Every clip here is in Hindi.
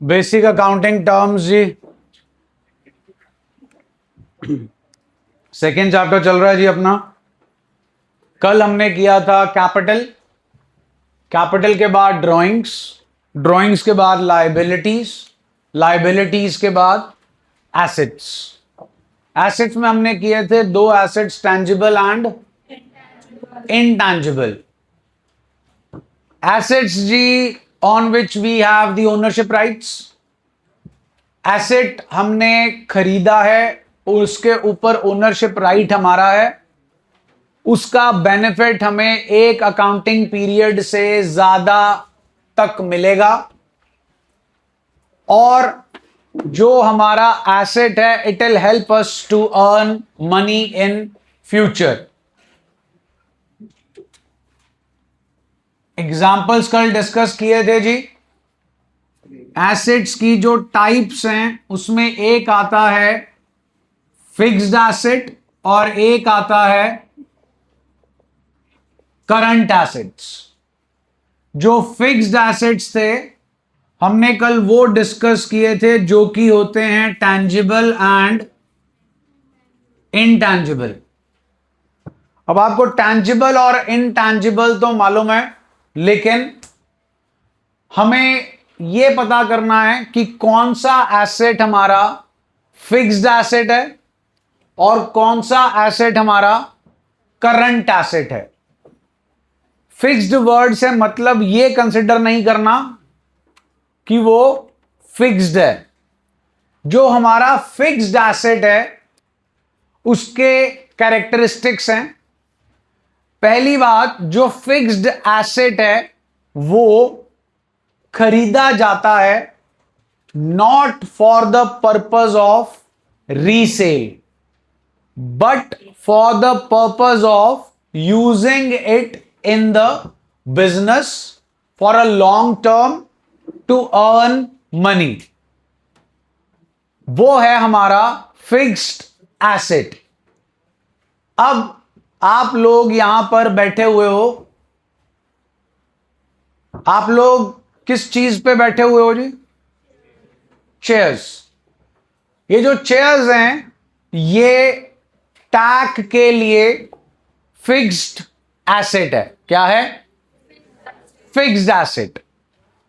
बेसिक अकाउंटिंग टर्म्स जी, सेकेंड चैप्टर चल रहा है जी अपना। कल हमने किया था कैपिटल, कैपिटल के बाद ड्राइंग्स, ड्राइंग्स के बाद लाइबिलिटीज, लाइबिलिटीज के बाद एसेट्स। एसेट्स में हमने किए थे दो assets, tangible and intangible. Assets जी on which we have the ownership rights. Asset हमने खरीदा है, उसके ऊपर ओनरशिप राइट हमारा है, उसका बेनिफिट हमें एक अकाउंटिंग पीरियड से ज्यादा तक मिलेगा। और जो हमारा एसेट है, it will help us to earn money in future. Examples कल डिस्कस किए थे जी। एसेट्स की जो टाइप्स हैं उसमें एक आता है फिक्स्ड एसेट और एक आता है करंट एसेट्स। जो फिक्स्ड एसेट्स थे हमने कल वो डिस्कस किए थे जो कि होते हैं टैंजिबल एंड इनटैंजिबल। अब आपको टैंजिबल और इनटैंजिबल तो मालूम है, लेकिन हमें यह पता करना है कि कौन सा एसेट हमारा फिक्स्ड एसेट है और कौन सा एसेट हमारा करंट एसेट है। फिक्स्ड वर्ड से मतलब यह कंसिडर नहीं करना कि वो फिक्स्ड है। जो हमारा फिक्स्ड एसेट है उसके कैरेक्टरिस्टिक्स हैं। पहली बात, जो फिक्स्ड एसेट है वो खरीदा जाता है not for the purpose of resale but for the purpose of using it in the business for a long term to earn money। वो है हमारा फिक्स्ड एसेट। अब आप लोग यहां पर बैठे हुए हो, आप लोग किस चीज पे बैठे हुए हो जी? चेयर्स। ये जो चेयर्स हैं ये टैक के लिए फिक्स्ड एसेट है। क्या है? Fixed asset.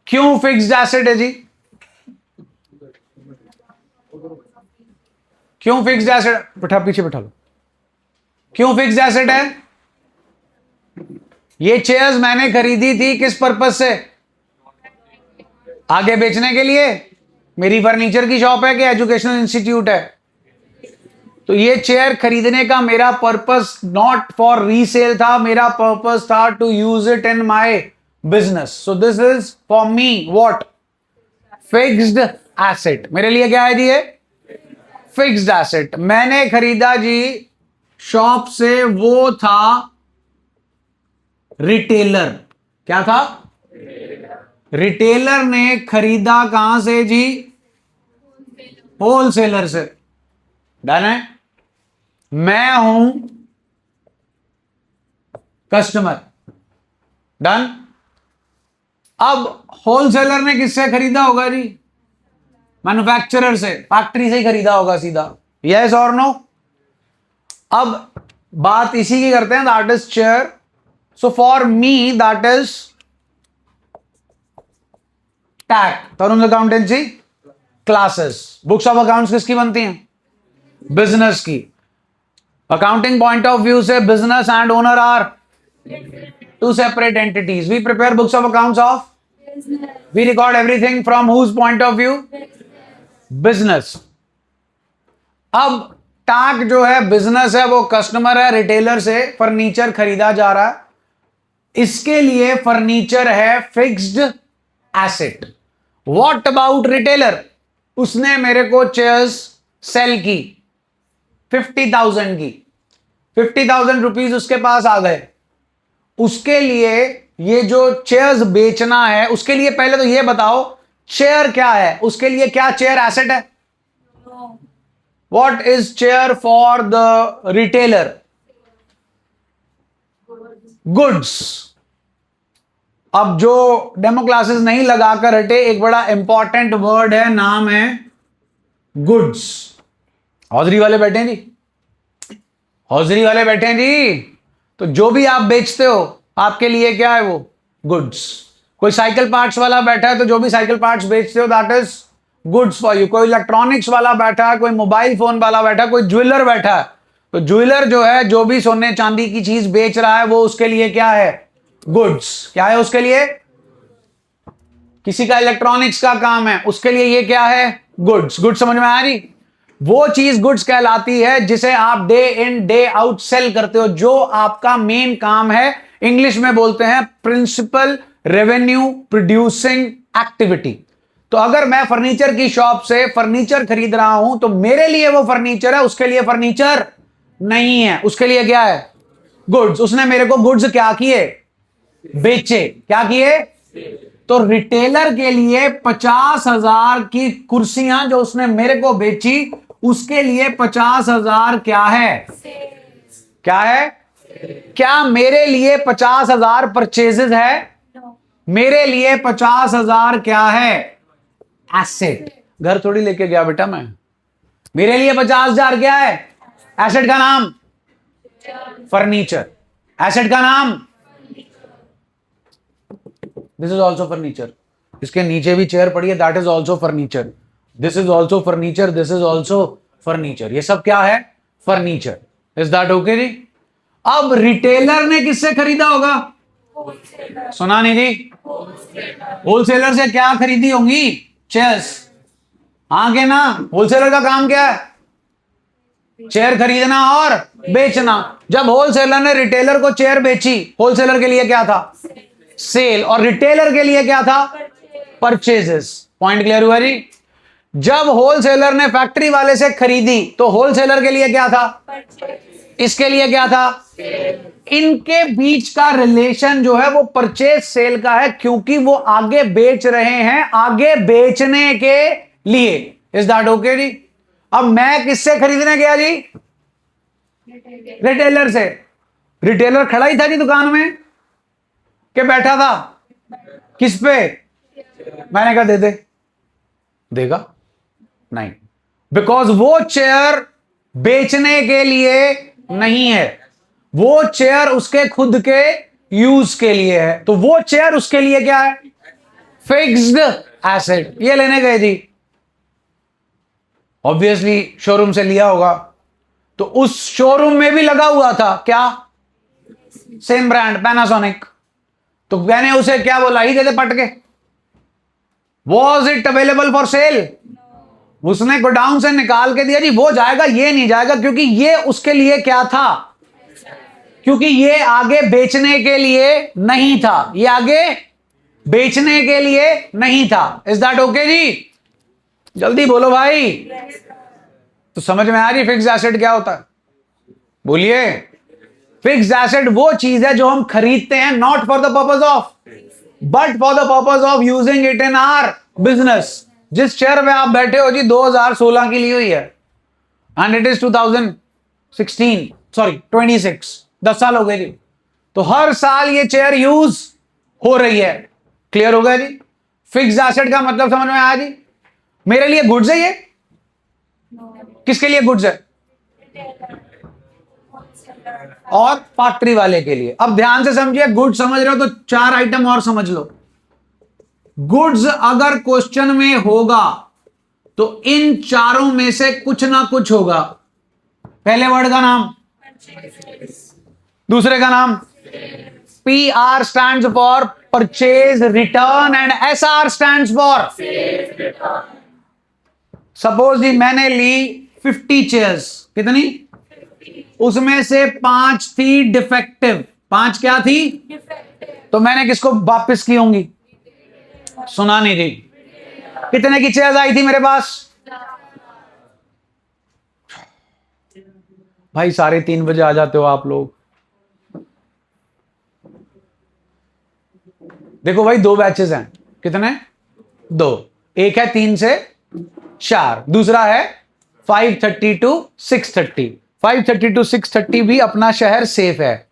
क्यों फिक्स्ड एसेट है जी? क्यों फिक्स्ड एसेट? बैठा, पीछे बैठा लो। क्यों फिक्स्ड एसेट है? ये चेयर्स मैंने खरीदी थी किस पर्पज से? आगे बेचने के लिए। मेरी फर्नीचर की शॉप है कि एजुकेशनल इंस्टीट्यूट है? तो ये चेयर खरीदने का मेरा पर्पस नॉट फॉर रीसेल था, मेरा पर्पस था to use it in my business. So this is for me what? Fixed asset. मेरे लिए क्या है जी? ये फिक्स्ड एसेट। मैंने खरीदा जी शॉप से, वो था रिटेलर। क्या था? रिटेलर ने खरीदा कहां से जी? होलसेलर से। डन है। मैं हूं कस्टमर। डन। अब होलसेलर ने किससे खरीदा होगा जी? मैन्युफैक्चरर से, फैक्ट्री से ही खरीदा होगा सीधा। यस और नो? अब बात इसी की करते हैं, that is chair. So for me that is TAC, Tarun accountancy classes. Books of accounts किसकी बनती हैं? बिजनेस की। अकाउंटिंग पॉइंट ऑफ व्यू से business and owner are two separate entities. We prepare books of accounts of business. We record everything from whose point of view? Business. अब टैग जो है बिजनेस है, वो कस्टमर है, रिटेलर से फर्नीचर खरीदा जा रहा है, इसके लिए फर्नीचर है fixed asset. What about retailer? उसने मेरे को चेयर्स सेल की 50,000 की, 50,000 रुपीज उसके पास आ गए। उसके लिए ये जो चेयर्स बेचना है, उसके लिए पहले तो ये बताओ चेयर क्या है? उसके लिए क्या चेयर एसेट है? What is chair for the retailer? Goods. अब जो डेमो क्लासेस नहीं लगाकर हटे, एक बड़ा इंपॉर्टेंट वर्ड है, नाम है गुड्स। हौजरी वाले बैठे हैं जी, हौजरी वाले बैठे हैं जी। तो जो भी आप बेचते हो आपके लिए क्या है वो? गुड्स। कोई साइकिल पार्ट्स वाला बैठा है तो जो भी साइकिल पार्ट्स बेचते हो that is goods for you. कोई इलेक्ट्रॉनिक्स वाला बैठा है, कोई मोबाइल फोन वाला बैठा है, कोई ज्वेलर बैठा है, तो ज्वेलर जो है जो भी सोने चांदी की चीज बेच रहा है वो उसके लिए क्या है? गुड्स। क्या है उसके लिए? किसी का इलेक्ट्रॉनिक्स का काम है, उसके लिए ये क्या है? गुड्स। गुड्स समझ में आ रही? वो चीज गुड्स कहलाती है जिसे आप day in day out sell करते हो, जो आपका मेन काम है। इंग्लिश में बोलते हैं प्रिंसिपल रेवेन्यू प्रोड्यूसिंग एक्टिविटी। तो अगर मैं फर्नीचर की शॉप से फर्नीचर खरीद रहा हूं तो मेरे लिए वो फर्नीचर है, उसके लिए फर्नीचर नहीं है। उसके लिए क्या है? गुड्स। उसने मेरे को गुड्स क्या किए? बेचे। क्या किए? तो रिटेलर के लिए 50,000 की कुर्सियां जो उसने मेरे को बेची, उसके लिए 50,000 क्या है? क्या है? क्या मेरे लिए 50,000 परचेजेस है? मेरे लिए 50,000 क्या है? एसेट। घर थोड़ी लेके गया बेटा मैं, मेरे लिए 50,000 क्या है? एसेट का नाम फर्नीचर। एसेट का नाम दिस इज ऑल्सो फर्नीचर। इसके नीचे भी चेयर पड़ी है, that is also furniture. This is also furniture, this is also furniture. ये सब क्या है? फर्नीचर। इज दैट ओके जी? अब रिटेलर ने किससे खरीदा होगा? सुना नहीं जी? होलसेलर से क्या खरीदी होंगी? चेयर्स। हाँ के ना? होलसेलर का काम क्या है? चेयर खरीदना और बेचना। जब होलसेलर ने रिटेलर को चेयर बेची, होलसेलर के लिए क्या था? सेल। और रिटेलर के लिए क्या था? परचेजेस। पॉइंट क्लियर हुआ जी? जब होलसेलर ने फैक्ट्री वाले से खरीदी तो होलसेलर के लिए क्या था? इसके लिए क्या था? इनके बीच का रिलेशन जो है वो परचेज सेल का है, क्योंकि वो आगे बेच रहे हैं आगे बेचने के लिए। इज दैट ओके जी? अब मैं किससे खरीदने गया जी? रिटेलर से। रिटेलर खड़ा ही था जी दुकान में के बैठा था? किस पे? मैंने कहा दे दे। देगा नहीं, बिकॉज वो चेयर बेचने के लिए नहीं है, वो चेयर उसके खुद के यूज के लिए है। तो वो चेयर उसके लिए क्या है? Fixed asset. ये लेने गए जी, ऑब्वियसली शोरूम से लिया होगा, तो उस शोरूम में भी लगा हुआ था क्या? Same brand Panasonic. तो मैंने उसे क्या बोला? ही दे दे पट के। Was it available for sale? उसने गोडाउन से निकाल के दिया जी, वो जाएगा ये नहीं जाएगा, क्योंकि ये उसके लिए क्या था? क्योंकि ये आगे बेचने के लिए नहीं था, ये आगे बेचने के लिए नहीं था। इज दैट ओके जी? जल्दी बोलो भाई। तो समझ में आ रही फिक्स एसेट क्या होता है? बोलिए। फिक्स एसेट वो चीज है जो हम खरीदते हैं, not for the purpose of but for the purpose of using it in our business. जिस चेयर में आप बैठे हो जी 2016 की ली हुई है एंड इट इज 2016 सॉरी 26, 10 साल हो गए जी। तो हर साल ये चेयर यूज हो रही है। क्लियर हो गया जी? फिक्स एसेट का मतलब समझ में आया जी? मेरे लिए गुड्स है ये। किसके लिए गुड्स है? और फैक्ट्री वाले के लिए। अब ध्यान से समझिए, गुड्स समझ रहे हो तो 4 आइटम और समझ लो। गुड्स अगर क्वेश्चन में होगा तो इन चारों में से कुछ ना कुछ होगा। पहले वर्ड का नाम, दूसरे का नाम। PR stands for purchase return and SR stands for. Suppose जी मैंने ली 50 चेयर्स। कितनी? उसमें से 5 थी डिफेक्टिव। 5 क्या थी? तो मैंने किसको वापस की होंगी? सुना नहीं जी? कितने की चेयर्स आई थी मेरे पास? भाई 3:30 बजे आ जाते हो आप लोग। देखो भाई 2 बैचेस हैं। कितने? 2। एक है 3 से 4, दूसरा है 5:30 to 6:30। 5:30 to 6:30 भी अपना शहर सेफ है,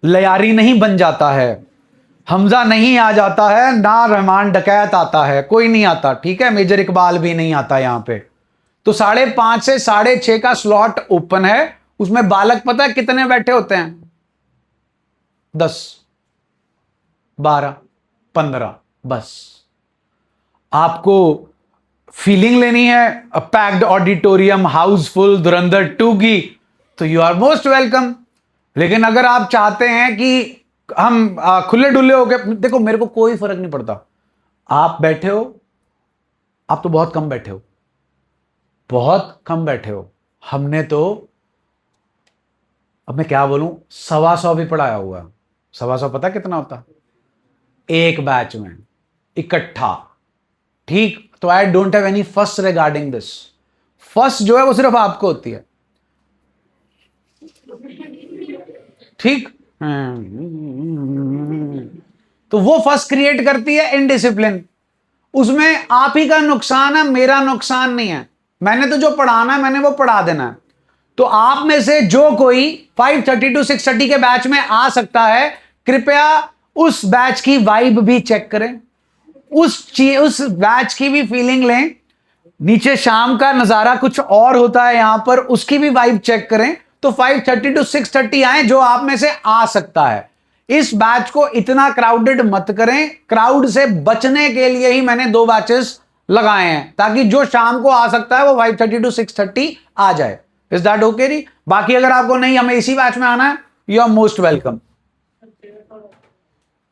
लयारी नहीं बन जाता है। हमजा नहीं आ जाता है ना, रहमान डकैत आता है, कोई नहीं आता, ठीक है, मेजर इकबाल भी नहीं आता यहां पे। तो 5:30 से 6:30 का स्लॉट ओपन है। उसमें बालक पता है कितने बैठे होते हैं? 10, 12, 15। बस आपको फीलिंग लेनी है अ पैक्ड ऑडिटोरियम, हाउसफुल, धुरंधर 2 की, तो यू आर मोस्ट वेलकम। लेकिन अगर आप चाहते हैं कि हम खुले डुल्ले हो गए, देखो मेरे को कोई फर्क नहीं पड़ता। आप बैठे हो, आप तो बहुत कम बैठे हो, बहुत कम बैठे हो। हमने तो, अब मैं क्या बोलूं, 125 भी पढ़ाया हुआ है। 125 पता कितना होता? एक बैच में इकट्ठा, ठीक। तो I don't have any first regarding this. First जो है वो सिर्फ आपको होती है, ठीक। तो वो फर्स्ट क्रिएट करती है इनडिसिप्लिन। उसमें आप ही का नुकसान है, मेरा नुकसान नहीं है। मैंने तो जो पढ़ाना है मैंने वो पढ़ा देना है। तो आप में से जो कोई 5:30 to 6:30 के बैच में आ सकता है, कृपया उस बैच की वाइब भी चेक करें, उस बैच की भी फीलिंग लें। नीचे शाम का नजारा कुछ और होता है, यहां पर उसकी भी वाइब चेक करें। तो 5:30 to 6:30 आए जो आप में से आ सकता है। इस बैच को इतना क्राउडेड मत करें। क्राउड से बचने के लिए ही मैंने 2 बैचेस लगाए हैं, ताकि जो शाम को आ सकता है वो 5:30 to 6:30 आ जाए। इज दैट ओके जी? बाकी अगर आपको नहीं हमें इसी बैच में आना है, यू आर मोस्ट वेलकम।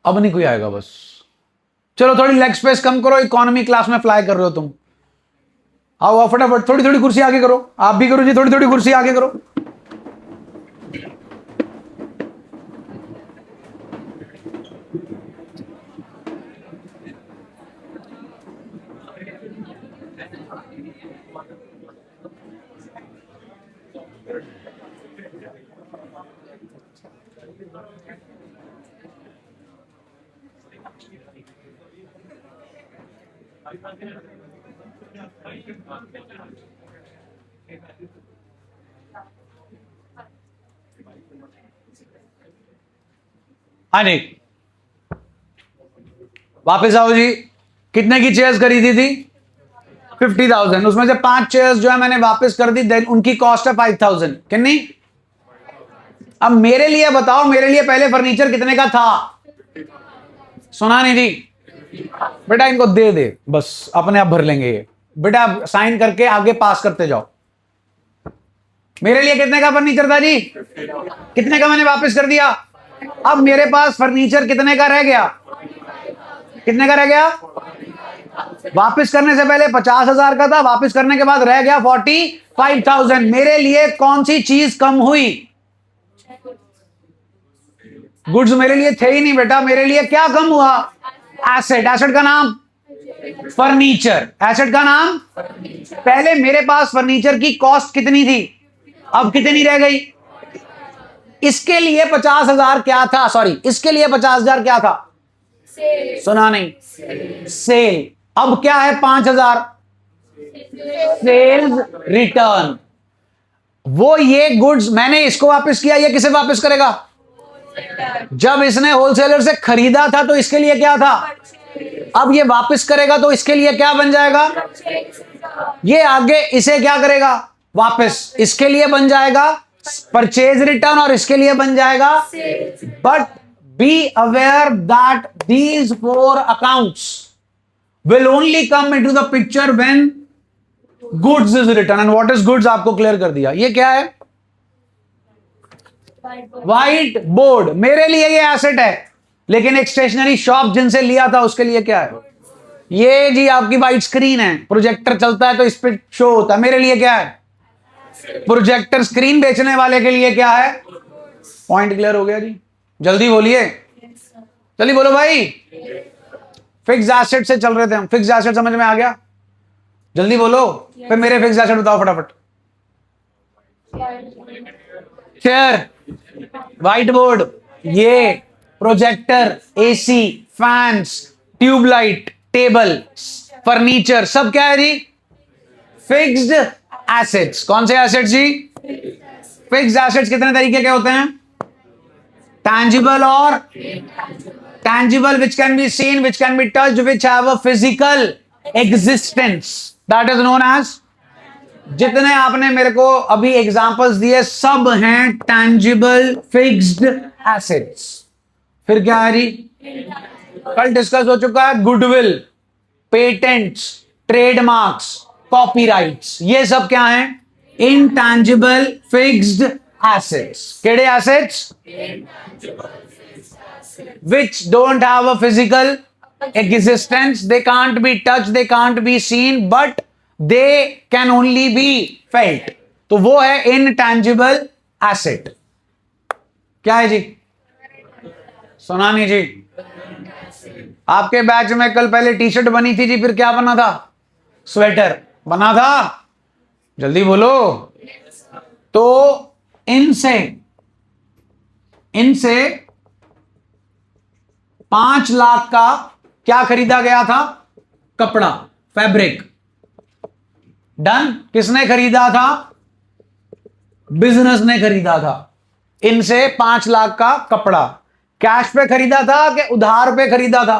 अब नहीं कोई आएगा बस। चलो थोड़ी लेग स्पेस कम करो, इकोनॉमी क्लास में फ्लाई कर रहे हो तुम। आओ फटाफट, थोड़ी थोड़ी कुर्सी आगे करो। आप भी करो जी, थोड़ी थोड़ी कुर्सी आगे करो। हाँ जी, वापस आओ जी। कितने की चेयर्स खरीदी थी? 50,000। उसमें से 5 चेयर्स जो है मैंने वापस कर दी, देन उनकी कॉस्ट है 5,000। कितनी? अब मेरे लिए बताओ, मेरे लिए पहले फर्नीचर कितने का था? सुना नहीं थी? बेटा इनको दे दे, बस अपने आप भर लेंगे ये। बेटा साइन करके आगे पास करते जाओ। मेरे लिए कितने का फर्नीचर था जी? कितने का मैंने वापस कर दिया? अब मेरे पास फर्नीचर कितने का रह गया? कितने का रह गया? वापस करने से पहले 50,000 का था, वापस करने के बाद रह गया 45,000। मेरे लिए कौन सी चीज कम हुई? गुड्स मेरे लिए थे ही नहीं बेटा। मेरे लिए क्या कम हुआ? एसेट। एसेट का नाम फर्नीचर। एसेट का नाम पहले मेरे पास फर्नीचर की कॉस्ट कितनी थी? अब कितनी रह गई? इसके लिए 50,000 क्या था? सॉरी, इसके लिए 50,000 क्या था? सुना नहीं? सेल। अब क्या है? 5,000 सेल्स रिटर्न। वो ये गुड्स मैंने इसको वापस किया, ये किसे वापस करेगा? जब इसने होलसेलर से खरीदा था तो इसके लिए क्या था? अब ये वापस करेगा तो इसके लिए क्या बन जाएगा? ये आगे इसे क्या करेगा? वापस। इसके लिए बन जाएगा परचेज रिटर्न और इसके लिए बन जाएगा। But be aware that these 4 accounts will only come into the picture when goods is return. And what is goods आपको क्लियर कर दिया। ये क्या है? White board. मेरे लिए ये एसेट है, लेकिन एक स्टेशनरी शॉप जिनसे लिया था उसके लिए क्या है? ये जी आपकी व्हाइट स्क्रीन है, प्रोजेक्टर चलता है तो इस पे शो होता है। मेरे लिए क्या है? प्रोजेक्टर। स्क्रीन बेचने वाले के लिए क्या है? पॉइंट क्लियर हो गया जी? जल्दी बोलिए, जल्दी बोलो भाई। फिक्स एसेट से चल रहे थे हम। फिक्स एसेट समझ में आ गया? जल्दी बोलो। फिर मेरे फिक्स एसेट बताओ फटाफट। चेयर, व्हाइट बोर्ड, ये projector, AC, fans, tubelight, table, furniture, सब क्या है जी? Fixed assets. कौन से एसेट्स जी? फिक्स्ड एसेट्स कितने तरीके के होते हैं? टैंजिबल और tangible which can be seen, which can be touched, which have a physical existence, that is known as, जितने आपने मेरे को अभी एग्जांपल्स दिए सब हैं टैंजिबल फिक्स्ड एसेट्स। फिर क्या है जी, कल डिस्कस हो चुका है गुडविल, पेटेंट्स, ट्रेडमार्क्स, कॉपीराइट्स, ये सब क्या हैं, इनटैंजिबल फिक्स्ड एसेट्स। केड़े assets, which don't have a physical existence, they can't be touched, they can't be seen, but they can only be felt, तो वो है intangible asset। क्या है जी, सुना नहीं जी, आपके बैच में कल पहले टी शर्ट बनी थी जी, फिर क्या बना था, स्वेटर बना था, जल्दी बोलो। तो इनसे 5 लाख का क्या खरीदा गया था, कपड़ा, फैब्रिक। डन, किसने खरीदा था, बिजनेस ने खरीदा था। इनसे 5 लाख का कपड़ा कैश पे खरीदा था कि उधार पे खरीदा था,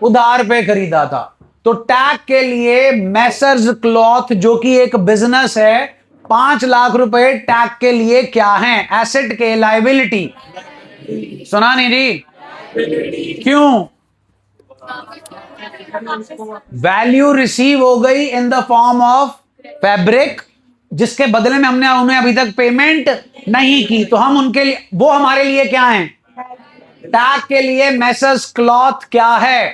उधार पे खरीदा था। तो टैग के लिए मैसर्स क्लॉथ जो कि एक बिजनेस है, 5 लाख रुपए टैग के लिए क्या है, एसेट के, लायबिलिटी। सुना नहीं जी, क्यों, वैल्यू रिसीव हो गई in the form of fabric, जिसके बदले में हमने उन्हें अभी तक पेमेंट नहीं की, तो हम उनके लिए, वो हमारे लिए क्या है, टैग के लिए मैसर्स क्लॉथ क्या है।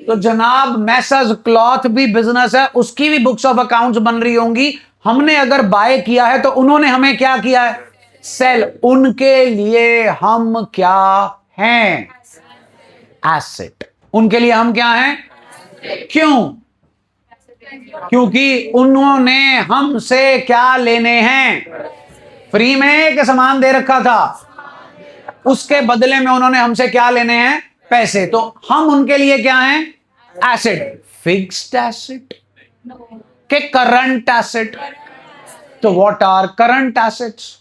तो जनाब मैसर्स क्लॉथ भी बिजनेस है, उसकी भी बुक्स ऑफ अकाउंट्स बन रही होंगी। हमने अगर बाय किया है तो उन्होंने हमें क्या किया है, सेल, उनके लिए हम क्या हैं, एसेट। उनके लिए हम क्या हैं, क्यों, क्योंकि उन्होंने हमसे क्या लेने हैं, फ्री में के सामान दे रखा था, उसके बदले में उन्होंने हमसे क्या लेने हैं, पैसे। तो हम उनके लिए क्या हैं, एसेट, फिक्स्ड एसेट के करंट एसेट। तो what are current assets,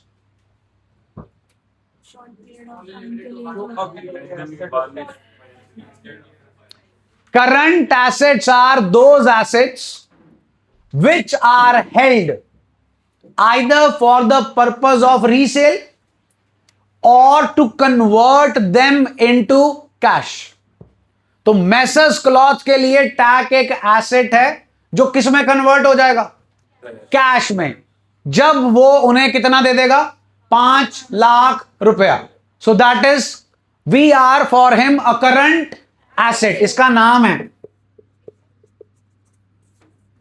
current assets are those assets which are held either for the purpose of resale or to convert them into cash। तो मैसर्स क्लॉथ के लिए टैग एक एसेट है जो किस में कन्वर्ट हो जाएगा, कैश में, जब वो उन्हें कितना दे देगा, 5 लाख रुपया। So that is we are for him a current asset. इसका नाम है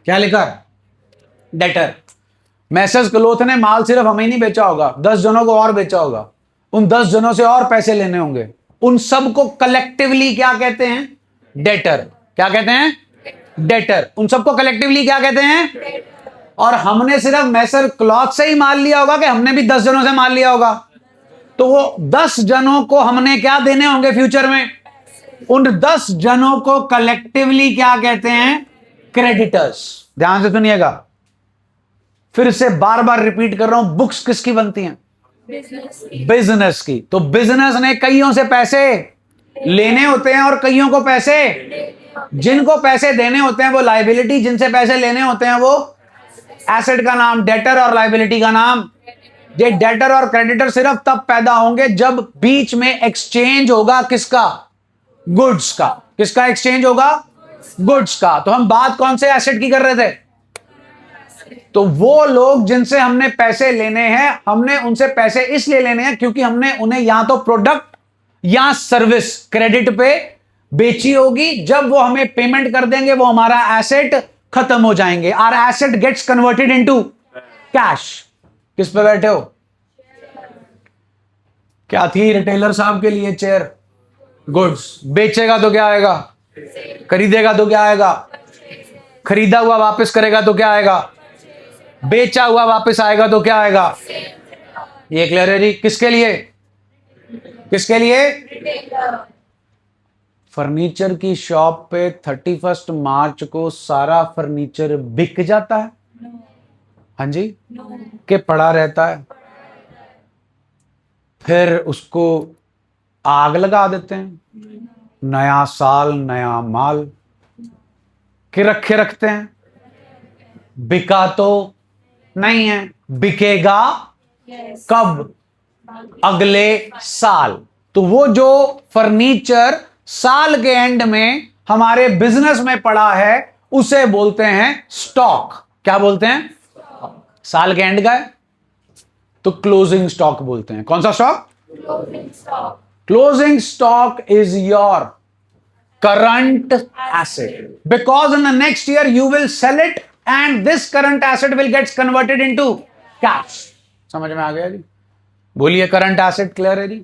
क्या लिखा, डेटर। मैसर्स क्लॉथ ने माल सिर्फ हमें ही नहीं बेचा होगा, 10 जनों को और बेचा होगा, उन 10 जनों से और पैसे लेने होंगे, उन सबको कलेक्टिवली क्या कहते हैं, डेटर। क्या कहते हैं, डेटर। उन सबको कलेक्टिवली क्या कहते हैं। और हमने सिर्फ मैसर क्लॉथ से ही माल लिया होगा कि हमने भी 10 जनों से माल लिया होगा, तो वो 10 जनों को हमने क्या देने होंगे फ्यूचर में, उन 10 जनों को कलेक्टिवली क्या कहते हैं, क्रेडिटर्स। ध्यान से सुनिएगा, फिर से बार बार रिपीट कर रहा हूं, बुक्स किसकी बनती हैं, बिजनेस की। तो बिजनेस ने कईयों से पैसे लेने होते हैं और कईयों को पैसे, जिनको पैसे देने होते हैं वो लायबिलिटी, जिनसे पैसे लेने होते हैं वो एसेट का नाम डेटर और लायबिलिटी का नाम। ये डेटर और क्रेडिटर सिर्फ तब पैदा होंगे जब बीच में एक्सचेंज होगा किसका, गुड्स का। किसका एक्सचेंज होगा, गुड्स का। तो हम बात कौन से एसेट की कर रहे थे, तो वो लोग जिनसे हमने पैसे लेने हैं, हमने उनसे पैसे इसलिए लेने हैं क्योंकि हमने उन्हें या तो प्रोडक्ट या सर्विस क्रेडिट पे बेची होगी, जब वो हमें पेमेंट कर देंगे वो हमारा एसेट खत्म हो जाएंगे। Are asset gets converted into cash. किस पे बैठे हो, क्या थी रिटेलर साहब के लिए चेयर, गुड्स। बेचेगा तो क्या आएगा, खरीदेगा तो क्या आएगा, खरीदा हुआ वापस करेगा तो क्या आएगा, बेचा हुआ वापस आएगा तो क्या आएगा। ये क्लियर है जी। किसके लिए, किसके लिए, फर्नीचर की शॉप पे 31 मार्च को सारा फर्नीचर बिक जाता है, हाँ जी, के पड़ा रहता है, फिर उसको आग लगा देते हैं, नया साल नया माल के रखे रखते हैं, बिका तो नहीं है, बिकेगा कब? अगले साल। तो वो जो फर्नीचर साल के एंड में हमारे बिजनेस में पड़ा है उसे बोलते हैं स्टॉक। क्या बोलते हैं? साल के एंड का है तो क्लोजिंग स्टॉक बोलते हैं। कौन सा stock? Closing stock is your current asset, because in the next year you will sell it and this current asset will gets converted into cash. समझ में आ गया जी? बोलिए, करंट एसेट क्लियर है जी?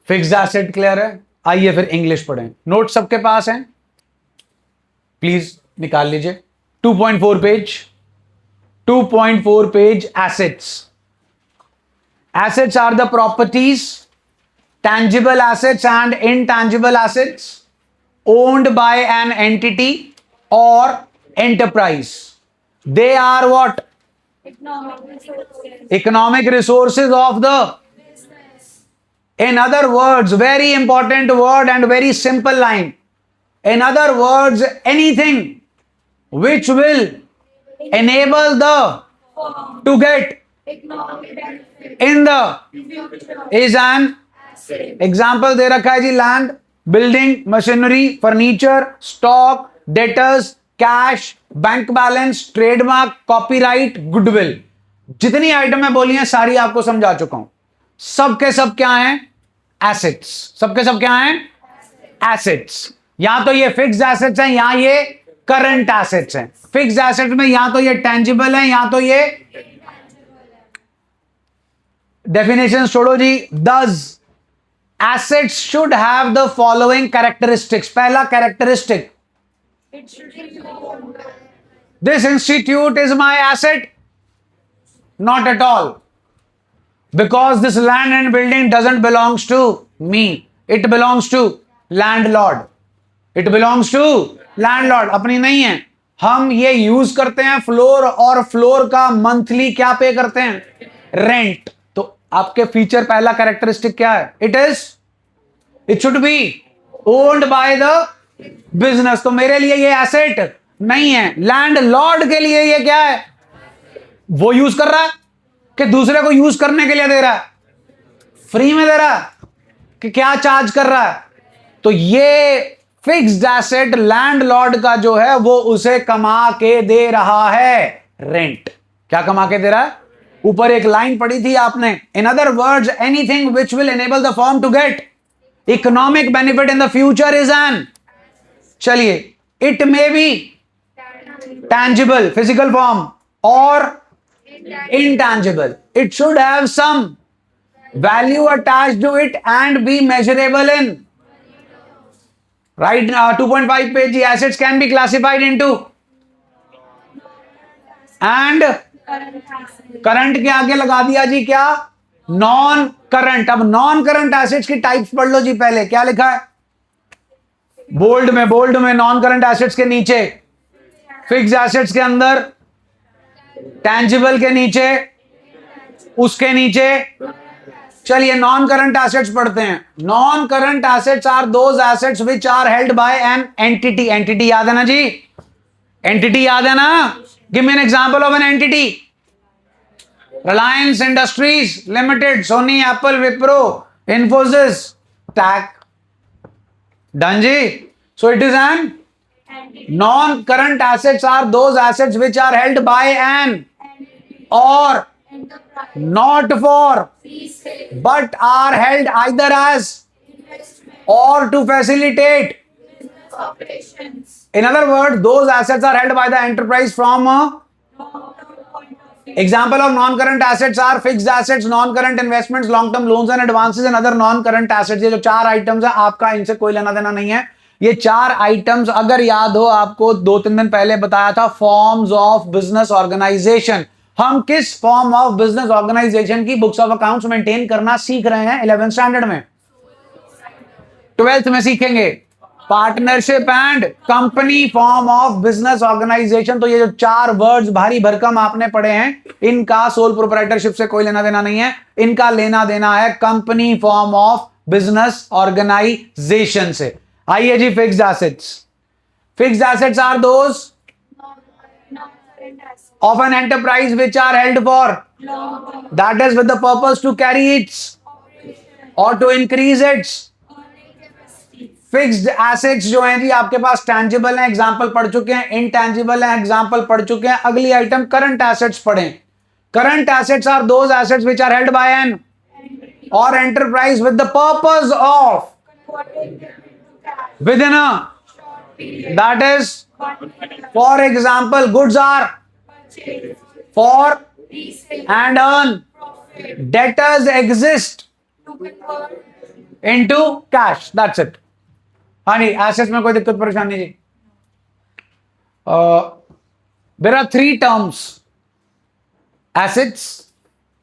फिक्स्ड एसेट क्लियर है? आइए फिर इंग्लिश पढ़ें। नोट सबके पास हैं? प्लीज निकाल लीजिए। 2.4 page, 2.4 page. Assets. Assets are the properties, tangible assets and intangible assets owned by an entity or enterprise. They are what? Economic resources of the business. In other words, very important word and very simple line. In other words, anything which will enable the to get in the is an example दे रखा है जी। Land, building, machinery, furniture, stock, debtors, cash, bank balance, trademark, copyright, goodwill. जितनी आइटम मैं बोली हैं सारी आपको समझा चुका हूं। सबके सब क्या हैं? एसेट्स। सबके सब क्या हैं? एसेट्स। या तो ये फिक्स्ड एसेट्स हैं या ये करंट एसेट्स हैं। फिक्स्ड एसेट्स में या तो ये टेंजिबल है या तो ये डेफिनेशन छोड़ो जी। Thus assets should have the following characteristics. पहला characteristic, this institute is my asset. Not at all, because this land and building doesn't belongs to me, it belongs to landlord. It belongs to landlord, अपनी नहीं है। हम ये यूज करते हैं फ्लोर, और फ्लोर का मंथली क्या पे करते हैं? रेंट। आपके फीचर पहला कैरेक्टरिस्टिक क्या है? It should be owned by the business. तो मेरे लिए ये एसेट नहीं है, लैंड लॉर्ड के लिए ये क्या है? वो यूज कर रहा है कि दूसरे को यूज करने के लिए दे रहा है? फ्री में दे रहा है कि क्या चार्ज कर रहा है? तो ये फिक्स्ड एसेट लैंड लॉर्ड का जो है वो उसे कमा के दे रहा है, रेंट। क्या कमा के दे रहा है? ऊपर एक लाइन पढ़ी थी आपने। In other words, anything which will enable the firm to get economic benefit in the future is an. चलिए, it may be tangible, physical form, or intangible. It should have some value attached to it and be measurable in. Right? 2.5 page. Assets can be classified into and current के आगे लगा दिया जी क्या? Non current. अब नॉन करंट एसेट्स की टाइप्स पढ़ लो जी। पहले क्या लिखा है? बोल्ड में नॉन करंट एसेट्स के नीचे, फिक्स्ड एसेट्स के अंदर, टेंजिबल के नीचे, उसके नीचे। चलिए नॉन करंट एसेट्स पढ़ते हैं। Non current assets are those assets which are held by an entity. Entity याद है ना जी? एंटिटी याद है ना? Give me an example of an entity. Reliance Industries Limited, Sony, Apple, Wipro, Infosys, TAC. Done ji? So it is an non-current assets are those assets which are held by an or not for but are held either as or to facilitate. In other words, those assets are held by the enterprise from a example of non-current assets are fixed assets, non-current investments, long-term loans and advances and other non-current assets. ये जो चार आइटम्स है आपका इनसे कोई लेना देना नहीं है। ये चार आइटम्स अगर याद हो, आपको 2-3 दिन पहले बताया था, फॉर्म्स ऑफ बिजनेस ऑर्गेनाइजेशन। हम किस फॉर्म ऑफ बिजनेस ऑर्गेनाइजेशन की बुक्स ऑफ अकाउंट्स मेंटेन करना सीख रहे हैं 11th स्टैंडर्ड में? 12th में सीखेंगे। Partnership and company form of business organisation. तो ये जो चार वर्ड्स भारी भरकम आपने पढ़े हैं, इनका सोल प्रोप्राइटरशिप से कोई लेना देना नहीं है, इनका लेना देना है company form of business organisation से। आइए जी, fixed assets. Fixed assets are those of an enterprise which are held for, that is with the purpose to carry its or to increase its। Fixed assets जो हैं जी आपके पास टैंजिबल हैं, एग्जांपल पढ़ चुके हैं, इनटैंजिबल हैं, एग्जांपल पढ़ चुके हैं। अगली आइटम करंट एसेट्स पढ़ें। Current assets are those assets which are held by an और enterprise with the purpose of with in a, that is for example goods are for and earn, debtors exist into cash, that's it। हाँ जी, एसेट्स में कोई दिक्कत परेशानी जी। There are three terms, assets,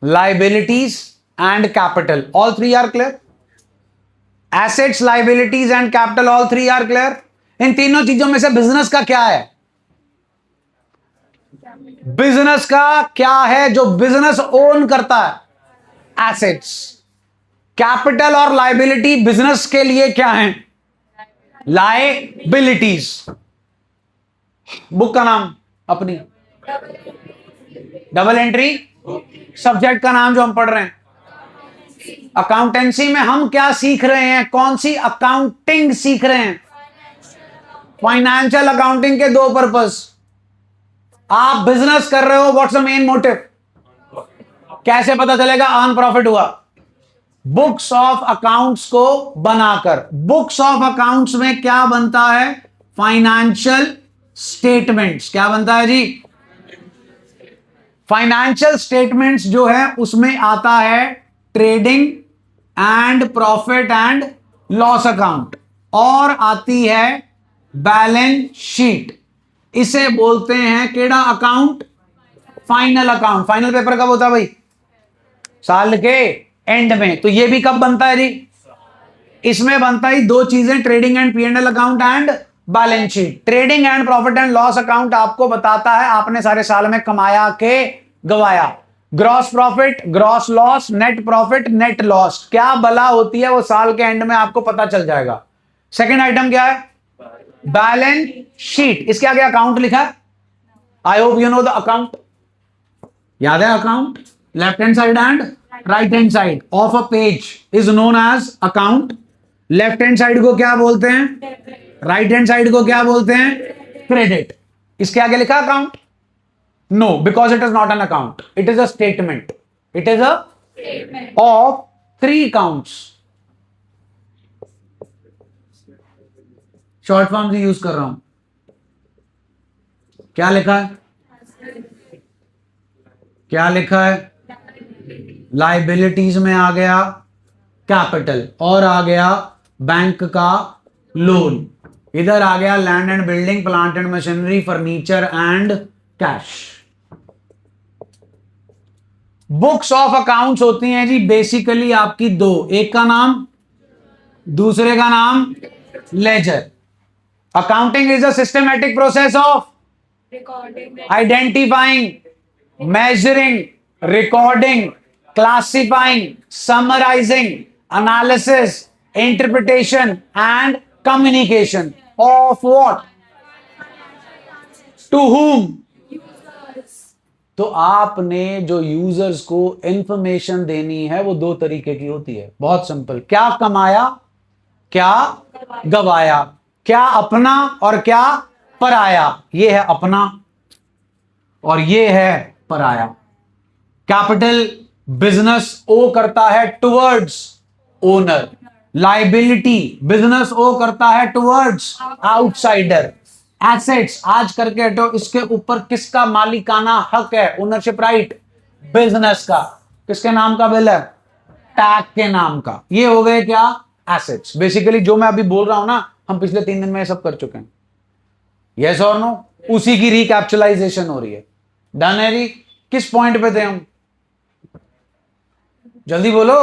liabilities and capital. All three are clear? Assets, liabilities and capital, all three are clear? इन तीनों चीजों में से बिजनेस का क्या है? बिजनेस का क्या है जो बिजनेस ओन करता है? एसेट्स। कैपिटल और लाइबिलिटी बिजनेस के लिए क्या है? लाइबिलिटीज। बुक का नाम अपनी, डबल एंट्री। सब्जेक्ट का नाम जो हम पढ़ रहे हैं, अकाउंटेंसी में हम क्या सीख रहे हैं? कौन सी अकाउंटिंग सीख रहे हैं? फाइनेंशियल अकाउंटिंग के दो पर्पस। आप बिजनेस कर रहे हो, व्हाट्स द मेन मोटिव? कैसे पता चलेगा अर्न प्रॉफिट हुआ? बुक्स ऑफ अकाउंट्स को बनाकर। बुक्स ऑफ अकाउंट्स में क्या बनता है? Financial statements. क्या बनता है जी? फाइनेंशियल स्टेटमेंट्स जो है उसमें आता है trading and profit and loss account, और आती है बैलेंस शीट। इसे बोलते हैं केड़ा account? Final account. Final paper कब होता है भाई? साल के एंड में। तो ये भी कब बनता है जी? इसमें बनता ही दो चीजें, trading and P&L account and balance sheet. Trading and profit and loss account आपको बताता है आपने सारे साल में कमाया के गवाया। Gross profit, gross loss, net profit, net loss, क्या बला होती है वो साल के एंड में आपको पता चल जाएगा। सेकेंड आइटम क्या है? Balance sheet. इसके आगे अकाउंट लिखा है। I hope you know the account. याद है account? Left hand side and right hand side of a page is known as account. Left hand side को क्या बोलते हैं? राइट हैंड साइड को क्या बोलते हैं? क्रेडिट। इसके आगे लिखा account? No, because it is not an account, it is a statement. It is a of three accounts. Short form से यूज कर रहा हूं। क्या लिखा है? क्या लिखा है? लाइबिलिटीज में आ गया कैपिटल, और आ गया बैंक का लोन, इधर आ गया land and building, plant and machinery, furniture and cash. Books of accounts होती हैं जी बेसिकली आपकी दो, एक का नाम, दूसरे का नाम laser. Accounting is a systematic process of identifying, measuring, recording, classifying, summarizing, analysis, interpretation and communication of what? To whom? तो आपने जो यूजर्स को इंफॉर्मेशन देनी है वो दो तरीके की होती है, बहुत सिंपल। क्या कमाया, क्या गवाया, क्या अपना और क्या पराया। ये है अपना और ये है पराया। कैपिटल बिजनेस ओ करता है टुवर्ड्स ओनर, लाइबिलिटी बिजनेस ओ करता है टुवर्ड्स आउटसाइडर। एसेट्स आज करके हटो, इसके ऊपर किसका मालिकाना हक है? ओनरशिप राइट बिजनेस का। किसके नाम का बिल है? टैग के नाम का। ये हो गए क्या? एसेट्स। बेसिकली जो मैं अभी बोल रहा हूं ना, हम पिछले 3 दिन में ये सब कर चुके हैं। यस और नो? उसी की रिकैप्चुलाइजेशन हो रही है। डन है जी? किस पॉइंट पे थे हम? जल्दी बोलो।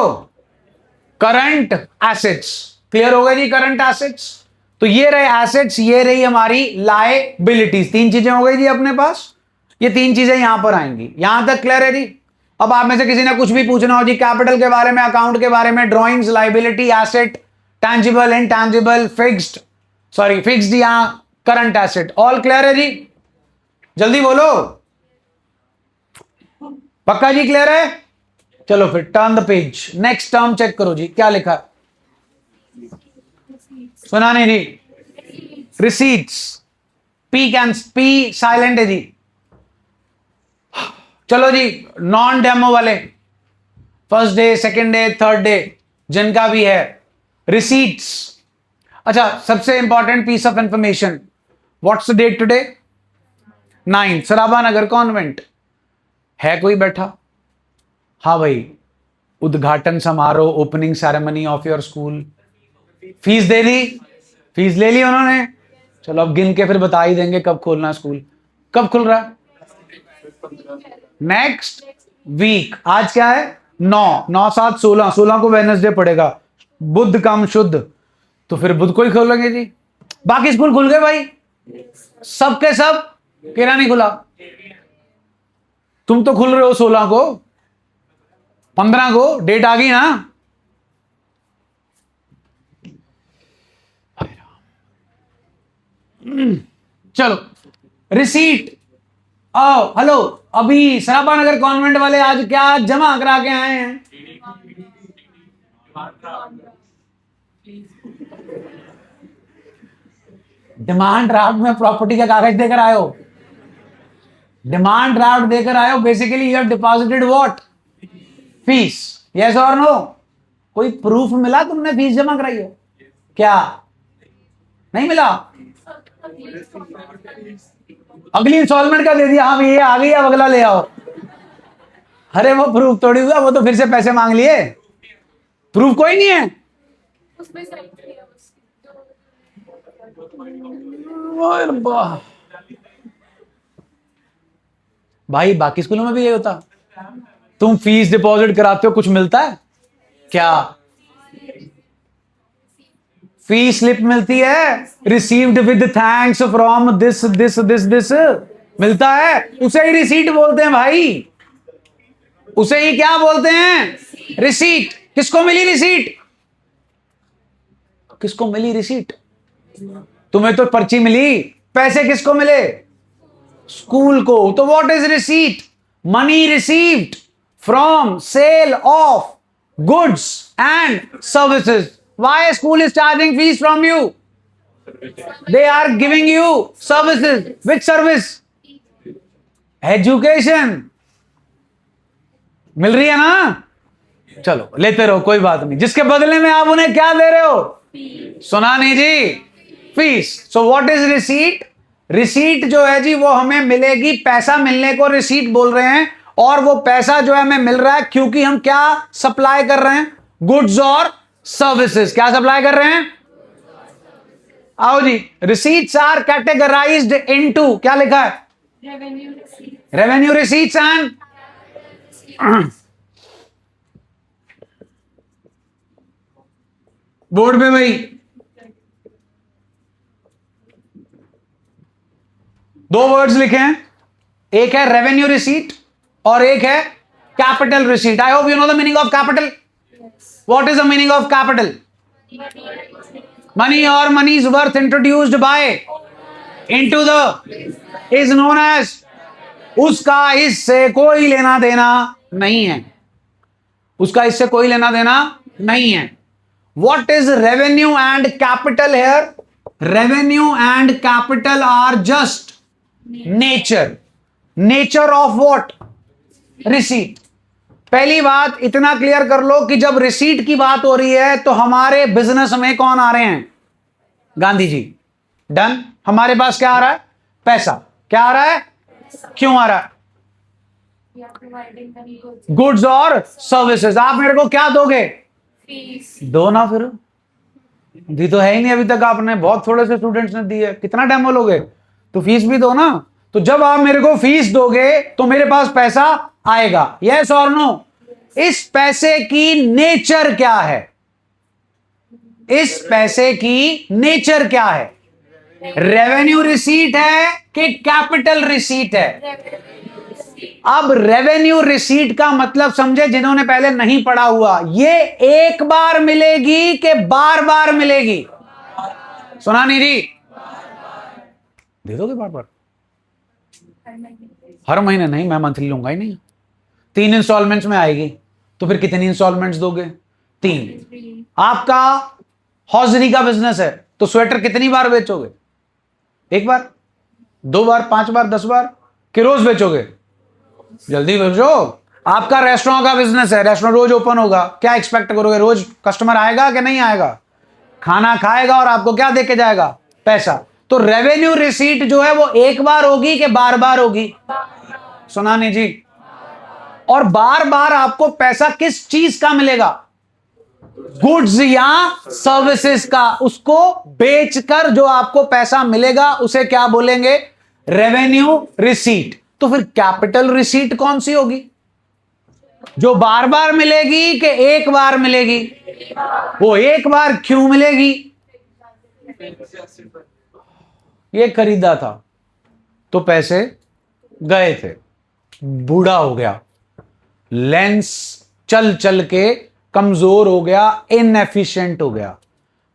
Current assets. क्लियर हो गए जी? Current assets. तो ये रहे एसेट्स, ये रही हमारी लायबिलिटीज। तीन चीजें हो गई जी अपने पास, ये तीन चीजें यहां पर आएंगी। यहां तक क्लियर है जी? अब आप में से किसी ने कुछ भी पूछना हो जी कैपिटल के बारे में, अकाउंट के बारे में, drawings, liability, asset, tangible, intangible, fixed या करंट एसेट, ऑल क्लियर है जी? जल्दी बोलो, पक्का जी क्लियर है? चलो फिर turn the page, next term check करो जी, क्या लिखा है? सुना नहीं जी? रिसीट्स, पी साइलेंट है जी। चलो जी नॉन डेमो वाले, first day, second day, third day, जिनका भी है रिसीट्स। अच्छा, सबसे important piece of information, what's the date today? 9, Sarabha Nagar convent. है कोई बैठा? हाँ भाई, उद्घाटन समारोह, opening ceremony of your school. Fees दे ली? फीस ले ली उन्होंने? चलो अब गिन के फिर बता ही देंगे कब खोलना स्कूल। कब खुल रहा है? Next week. आज क्या है? 9, 7, 16 को वेडनेसडे पड़ेगा, बुध कम शुद्ध, तो फिर बुध को ही खोलेंगे जी। बाकी स्कूल खुल गए भाई, सबके सब, केरा नहीं खुला। तुम तो खुल रहे हो 16 को, 15 को डेट आ गई ना। चलो रिसीट, आओ हेलो, अभी सराबा नगर कॉन्वेंट वाले आज क्या जमा करा के आए हैं? डिमांड ड्राफ्ट में प्रॉपर्टी का कागज देकर आए हो? डिमांड ड्राफ्ट देकर आए हो, basically you have deposited what? Fees. Yes और नो? कोई प्रूफ मिला तुमने फीस जमा कराई हो? क्या नहीं मिला? अगली इंस्टॉलमेंट का दे दिया, हाँ ये आ गई, अब अगला ले आओ। अरे वो प्रूफ थोड़ी हुआ, वो तो फिर से पैसे मांग लिए। प्रूफ कोई नहीं है भाई। बाकी स्कूलों में भी ये होता, तुम फीस डिपॉजिट कराते हो, कुछ मिलता है क्या? फी स्लिप मिलती है, received with thanks from this this this this, मिलता है, उसे ही रिसीट बोलते हैं भाई। उसे ही क्या बोलते हैं? रिसीट। किसको मिली रिसीट? किसको मिली रिसीट? तुम्हें तो पर्ची मिली, पैसे किसको मिले? स्कूल को। तो what is receipt? Money received from sale of goods and services. Why school is charging fees from you? They are giving you services. Which service? Education. मिल रही है ना? चलो लेते रहो, कोई बात नहीं। जिसके बदले में आप उन्हें क्या दे रहे हो? सुना नहीं जी? Fees. So what is receipt? Receipt जो है जी वो हमें मिलेगी, पैसा मिलने को रिसीट बोल रहे हैं। और वो पैसा जो है हमें मिल रहा है क्योंकि हम क्या सप्लाई कर रहे हैं? गुड्स और सर्विसेज। क्या सप्लाई कर रहे हैं? आओ जी, रिसीट्स आर कैटेगराइज्ड इनटू, क्या लिखा है? रेवेन्यू रिसीट्स एंड बोर्ड पे भाई दो वर्ड्स लिखे हैं, एक है रेवेन्यू रिसीट और एक है capital receipt. I hope you know the meaning of capital. What is the meaning of capital? Money or money's worth introduced by into the is known as, उसका इससे कोई लेना देना नहीं है, उसका इससे कोई लेना देना नहीं है। What is revenue and capital here? Revenue and capital are just nature. Nature of what? Receipt. पहली बात इतना क्लियर कर लो कि जब रिसीट की बात हो रही है तो हमारे बिजनेस में कौन आ रहे हैं? गांधी जी। डन। हमारे पास क्या आ रहा है? पैसा। क्या आ रहा है? क्यों आ रहा है? गुड्स और सर्विसेज। आप मेरे को क्या दोगे? दो ना, फिर दी तो है ही नहीं अभी तक आपने, बहुत थोड़े से स्टूडेंट्स ने दी है, कितना डेमो लोगे? तो फीस भी दो ना। तो जब आप मेरे को फीस दोगे तो मेरे पास पैसा आएगा। यस और नो? इस पैसे की नेचर क्या है? इस पैसे की नेचर क्या है? रेवेन्यू रिसीट है कि कैपिटल रिसीट है? अब रेवेन्यू रिसीट का मतलब समझे जिन्होंने पहले नहीं पढ़ा हुआ, ये एक बार मिलेगी कि बार बार मिलेगी? सुना नहीं जी? दे दोगे बार बार? हर महीने नहीं, मैं मंथली लूंगा ही नहीं। 3 इंस्टॉलमेंट्स में आएगी तो फिर कितनी इंस्टॉलमेंट्स दोगे? 3। आपका हॉजरी का बिजनेस है तो स्वेटर कितनी बार बेचोगे? 1 बार, 2 बार, 5 बार, 10 बार, कि रोज बेचोगे? जल्दी बेचो। आपका रेस्टोरेंट का बिजनेस है, रेस्टोरेंट रोज ओपन होगा, क्या एक्सपेक्ट करोगे? रोज कस्टमर आएगा कि नहीं आएगा? खाना खाएगा और आपको क्या देके जाएगा? पैसा। तो रेवेन्यू रिसीट जो है वो एक बार होगी कि बार बार होगी? सुना नहीं जी? और बार बार आपको पैसा किस चीज का मिलेगा? गुड्स या सर्विसेज का। उसको बेचकर जो आपको पैसा मिलेगा उसे क्या बोलेंगे? Revenue receipt. तो फिर कैपिटल रिसीट कौन सी होगी? जो बार बार मिलेगी कि एक बार मिलेगी? वो एक बार क्यों मिलेगी? ये खरीदा था तो पैसे गए थे, बूढ़ा हो गया, लेंस चल चल के कमजोर हो गया, इनएफिशिएंट हो गया,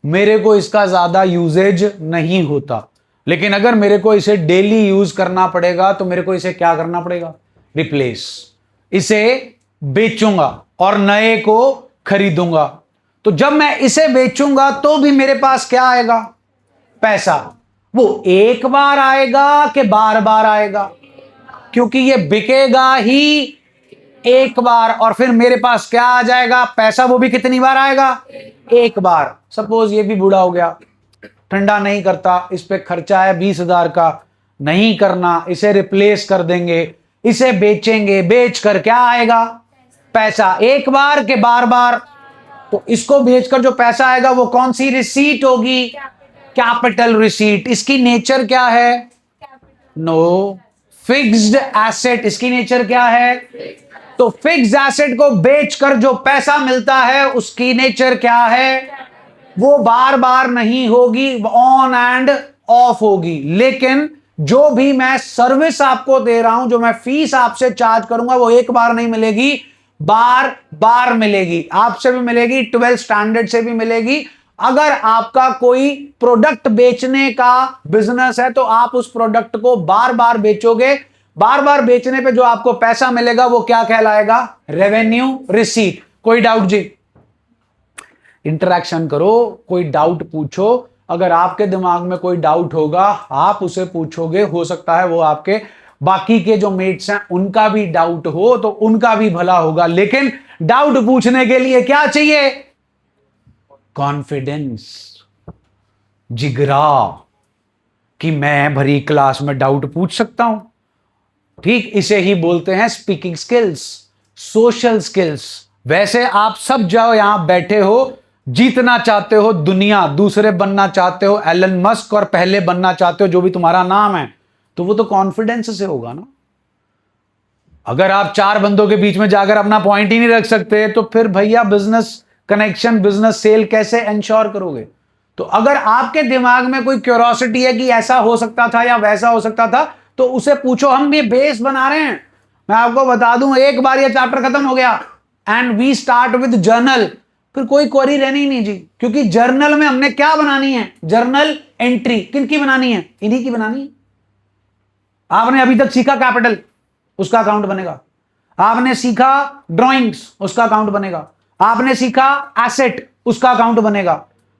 मेरे को इसका ज्यादा यूजेज नहीं होता, लेकिन अगर मेरे को इसे डेली यूज करना पड़ेगा तो मेरे को इसे क्या करना पड़ेगा? रिप्लेस। इसे बेचूंगा और नए को खरीदूंगा। तो जब मैं इसे बेचूंगा तो भी मेरे पास क्या आएगा? पैसा। वो एक बार आएगा कि बार बार आएगा? क्योंकि ये बिकेगा ही एक बार, और फिर मेरे पास क्या आ जाएगा? पैसा। वो भी कितनी बार आएगा? एक बार। सपोज ये भी बूढ़ा हो गया, ठंडा नहीं करता, इस पे खर्चा है 20,000 का, नहीं करना, इसे रिप्लेस कर देंगे, इसे बेचेंगे, बेच कर क्या आएगा? पैसा। एक बार के बार बार? तो इसको बेचकर जो पैसा आएगा वो कौन सी रिसीट होगी? Capital receipt. इसकी नेचर क्या है? No, fixed asset. इसकी नेचर क्या है? तो फिक्स्ड एसेट को बेचकर जो पैसा मिलता है उसकी नेचर क्या है? वो बार बार नहीं होगी, ऑन एंड ऑफ होगी। लेकिन जो भी मैं सर्विस आपको दे रहा हूं, जो मैं फीस आपसे चार्ज करूंगा, वो एक बार नहीं मिलेगी, बार बार मिलेगी। आपसे भी मिलेगी, 12 स्टैंडर्ड से भी मिलेगी। अगर आपका कोई प्रोडक्ट बेचने का बिजनेस है तो आप उस प्रोडक्ट को बार बार बेचोगे, बार बार बेचने पे जो आपको पैसा मिलेगा वो क्या कहलाएगा? Revenue receipt. कोई डाउट जी? इंटरेक्शन करो, कोई डाउट पूछो। अगर आपके दिमाग में कोई डाउट होगा आप उसे पूछोगे, हो सकता है वो आपके बाकी के जो मेट्स हैं उनका भी डाउट हो तो उनका भी भला होगा। लेकिन डाउट पूछने के लिए क्या चाहिए? कॉन्फिडेंस, जिगरा, कि मैं भरी क्लास में डाउट पूछ सकता हूं। ठीक इसे ही बोलते हैं स्पीकिंग स्किल्स, सोशल स्किल्स। वैसे आप सब जाओ, यहां बैठे हो, जीतना चाहते हो दुनिया, दूसरे बनना चाहते हो एलन मस्क, और पहले बनना चाहते हो जो भी तुम्हारा नाम है, तो वो तो कॉन्फिडेंस से होगा ना। अगर आप 4 बंदों के बीच में जाकर अपना पॉइंट ही नहीं रख सकते तो फिर भैया बिजनेस कनेक्शन, बिजनेस सेल कैसे इंश्योर करोगे? तो अगर आपके दिमाग में कोई क्यूरियोसिटी है कि ऐसा हो सकता था या वैसा हो सकता था, तो उसे पूछो। हम ये बेस बना रहे हैं। मैं आपको बता दूं, एक बार ये चैप्टर खत्म हो गया and we start with journal, फिर कोई क्वेरी रहनी नहीं जी। क्योंकि जर्नल में हमने क्या बनानी है? Journal entry. किनकी बनानी है? इन्हीं की बनानी है। आपने अभी तक सीखा कैपिटल, उसका अकाउंट बनेगा। आपने सीखा ड्राइंग्स, उसका अकाउंट बनेगा। आपने सीखा एसेट, उसका अकाउंट बनेगा।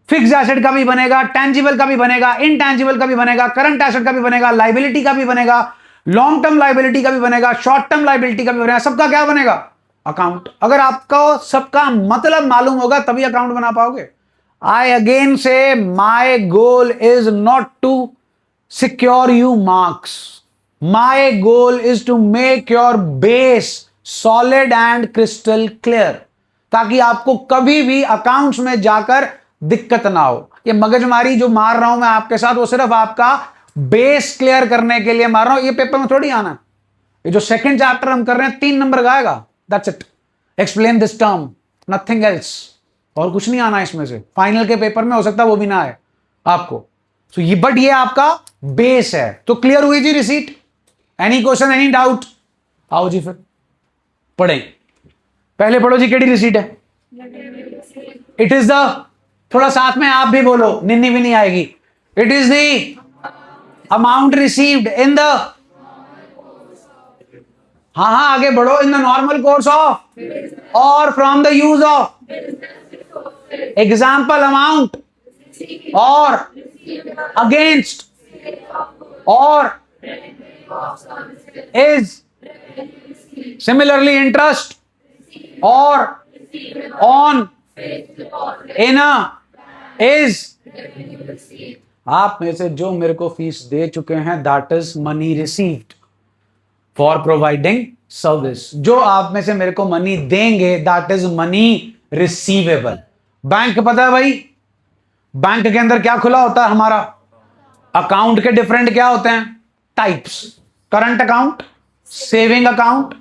फिक्स एसेट का भी बनेगा, टेंजिबल का भी बनेगा, इनटेंजिबल का भी बनेगा, करंट एसेट का भी बनेगा, लाइबिलिटी का भी बनेगा, लॉन्ग टर्म लाइबिलिटी का भी बनेगा, शॉर्ट टर्म लाइबिलिटी का भी बनेगा। सबका क्या बनेगा? अकाउंट। अगर आपको सबका मतलब मालूम होगा तभी अकाउंट बना पाओगे। I again say my goal is not to secure you marks, my goal is to make your base solid and crystal clear, ताकि आपको कभी भी अकाउंट्स में जाकर दिक्कत ना हो। ये मगजमारी जो मार रहा हूं मैं आपके साथ, वो सिर्फ आपका बेस क्लियर करने के लिए मार रहा हूं। ये पेपर में थोड़ी आना है। ये जो सेकंड चैप्टर हम कर रहे हैं 3 नंबर का आएगा, that's it. Explain this term, nothing else. और कुछ नहीं आना इसमें से। फाइनल के पेपर में हो सकता है वो भी ना आए आपको। तो ये बट ये आपका बेस है। तो क्लियर हुई जी receipt? Any question, any doubt? आओ जी फिर पढ़ें। पहले पढ़ो जी, केड़ी रिसीट है? इट इज द, थोड़ा साथ में आप भी बोलो, निन्नी भी नहीं आएगी। It is the amount received in the, हाँ हाँ आगे बढ़ो, in the normal course of और from the use of, example amount और अगेंस्ट और इज, सिमिलरली इंटरेस्ट और ऑन, इन इज। आप में से जो मेरे को फीस दे चुके हैं, that is money received for providing service. जो आप में से मेरे को मनी देंगे, that is money receivable. Bank पता है भाई, बैंक के अंदर क्या खुला होता है हमारा? अकाउंट के डिफरेंट क्या होते हैं? Types. Current account, saving account,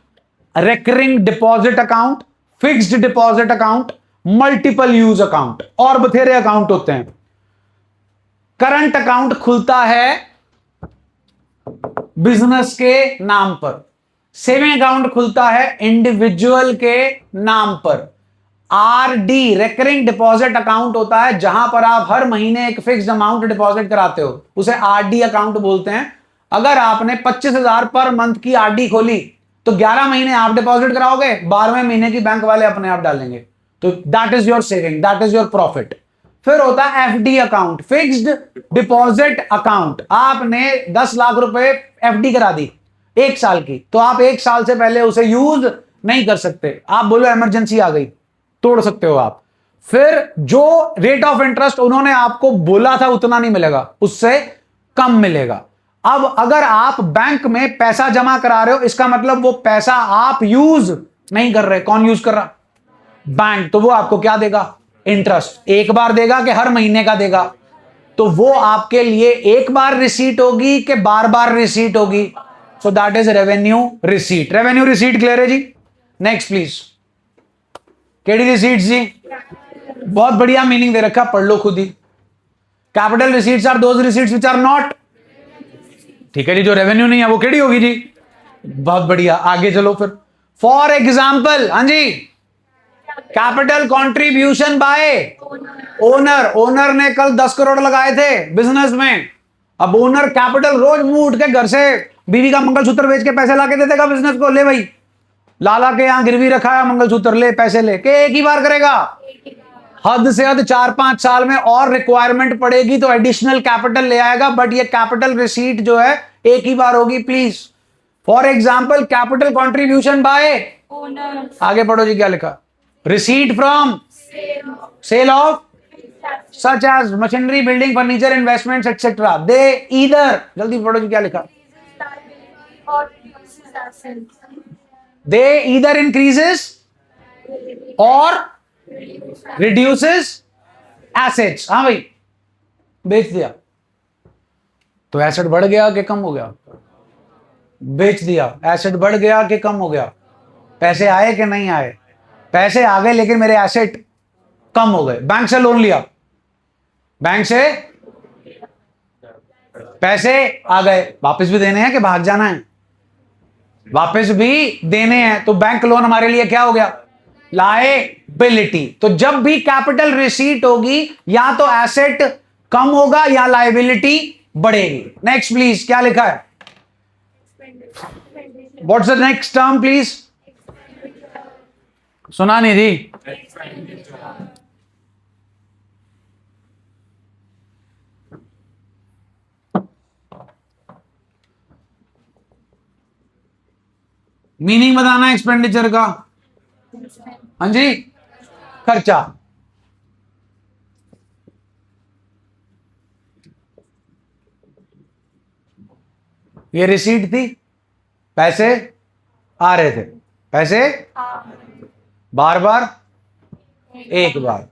recurring deposit account, fixed deposit account, multiple use account, और बथेरे अकाउंट होते हैं। करंट अकाउंट खुलता है बिजनेस के नाम पर, सेविंग अकाउंट खुलता है इंडिविजुअल के नाम पर। आरडी, रिकरिंग डिपॉजिट अकाउंट होता है जहां पर आप हर महीने एक फिक्स्ड अमाउंट डिपॉजिट कराते हो, उसे आरडी अकाउंट बोलते हैं। अगर आपने 25,000 पर मंथ की आरडी खोली तो 11 महीने आप डिपॉजिट कराओगे, 12वें महीने की बैंक वाले अपने आप डालेंगे। तो that is your saving, that is your profit. फिर होता है FD account, fixed deposit account. आपने 10 लाख रुपए एफडी करा दी 1 साल की, तो आप 1 साल से पहले उसे यूज नहीं कर सकते। आप बोलो इमरजेंसी आ गई, तोड़ सकते हो आप। फिर जो रेट ऑफ इंटरेस्ट उन्होंने आपको बोला था उतना नहीं मिलेगा, उससे कम मिलेगा। अब अगर आप बैंक में पैसा जमा करा रहे हो, इसका मतलब वो पैसा आप यूज नहीं कर रहे। कौन यूज कर रहा? बैंक। तो वो आपको क्या देगा? इंटरेस्ट। एक बार देगा कि हर महीने का देगा? तो वो आपके लिए एक बार रिसीट होगी कि बार बार रिसीट होगी? So that is revenue receipt. Revenue receipt clear है जी? Next please. केडी रिसीट जी? बहुत बढ़िया मीनिंग दे रखा, पढ़ लो खुद ही। Capital receipts are those receipts which are not, ठीक है जी, जो रेवेन्यू नहीं है वो केडी होगी जी? बहुत बढ़िया, आगे चलो फिर। फॉर एग्जाम्पल, हाँ जी, capital contribution by owner. Owner ने कल 10 करोड़ लगाए थे बिजनेस में। अब ओनर कैपिटल रोज मुंह उठ के घर से बीवी का मंगलसूत्र बेच के पैसे लाके दे देगा बिजनेस को। ले भाई, लाला के यहां गिरवी रखा है मंगलसूत्र, ले पैसे ले के, एक ही बार करेगा। हद से हद 4-5 साल में और रिक्वायरमेंट पड़ेगी तो एडिशनल कैपिटल ले आएगा, बट ये कैपिटल रिसीट जो है एक ही बार होगी please. For example, capital contribution by, आगे पढ़ो जी क्या लिखा? Receipt from sale of such as machinery, building, furniture, investments etcetera. They either, जल्दी पढ़ो जी क्या लिखा? दे ईदर इंक्रीजेस और रिड्यूसेस एसेट्स। हाँ भाई, बेच दिया तो एसेट बढ़ गया कि कम हो गया? बेच दिया, एसेट बढ़ गया कि कम हो गया? पैसे आए कि नहीं आए? पैसे आ गए लेकिन मेरे एसेट कम हो गए। बैंक से लोन लिया, बैंक से पैसे आ गए, वापस भी देने हैं कि भाग जाना है? वापस भी देने हैं। तो बैंक लोन हमारे लिए क्या हो गया? लायबिलिटी। तो जब भी कैपिटल रिसीट होगी, या तो एसेट कम होगा या लायबिलिटी बढ़ेगी। नेक्स्ट प्लीज, क्या लिखा है? What's the next term please? सुना नहीं जी? मीनिंग बताना एक्सपेंडिचर का। हाँ जी, खर्चा। ये रिसीट थी, पैसे आ रहे थे, पैसे बार बार, एक बार।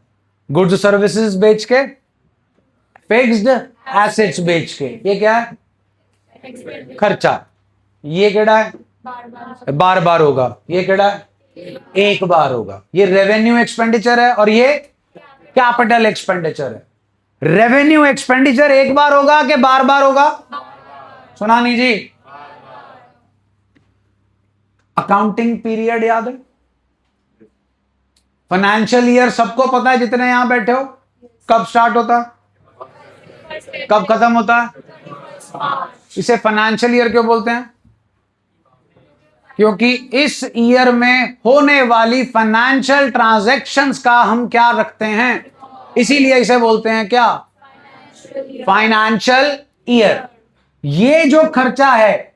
गुड्स सर्विसेज बेच के, फिक्स्ड एसेट्स बेच के, ये क्या है? खर्चा। ये केड़ा है? बार बार होगा। ये केड़ा है? एक बार होगा। ये रेवेन्यू एक्सपेंडिचर है और ये कैपिटल एक्सपेंडिचर है। रेवेन्यू एक्सपेंडिचर एक बार होगा कि बार बार होगा? सुना नहीं जी? अकाउंटिंग पीरियड याद है? फाइनेंशियल ईयर सबको पता है जितने यहां बैठे हो, कब स्टार्ट होता है, कब खत्म होता है? इसे फाइनेंशियल ईयर क्यों बोलते हैं? क्योंकि इस ईयर में होने वाली फाइनेंशियल ट्रांजैक्शंस का हम क्या रखते हैं, इसीलिए इसे बोलते हैं क्या? Financial year. ये जो खर्चा है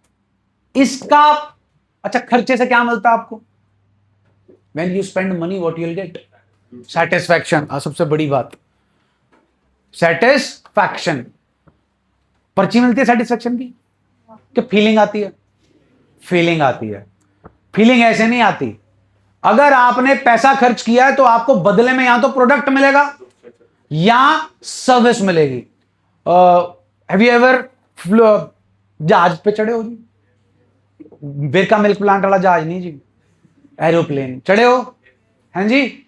इसका, अच्छा खर्चे से क्या मिलता है आपको? When you spend money, what you'll get? Satisfaction। सबसे बड़ी बात सेटिस्फैक्शन। पर्ची मिलती है सेटिस्फैक्शन की, कि फीलिंग आती है? फीलिंग आती है। फीलिंग ऐसे नहीं आती। अगर आपने पैसा खर्च किया है तो आपको बदले में या तो प्रोडक्ट मिलेगा या सर्विस मिलेगी। हैव यू एवर जहाज पे चढ़े हो जी? बेरका मिल्क प्लांट वाला जहाज नहीं जी, एरोप्लेन चढ़े हो हैं जी,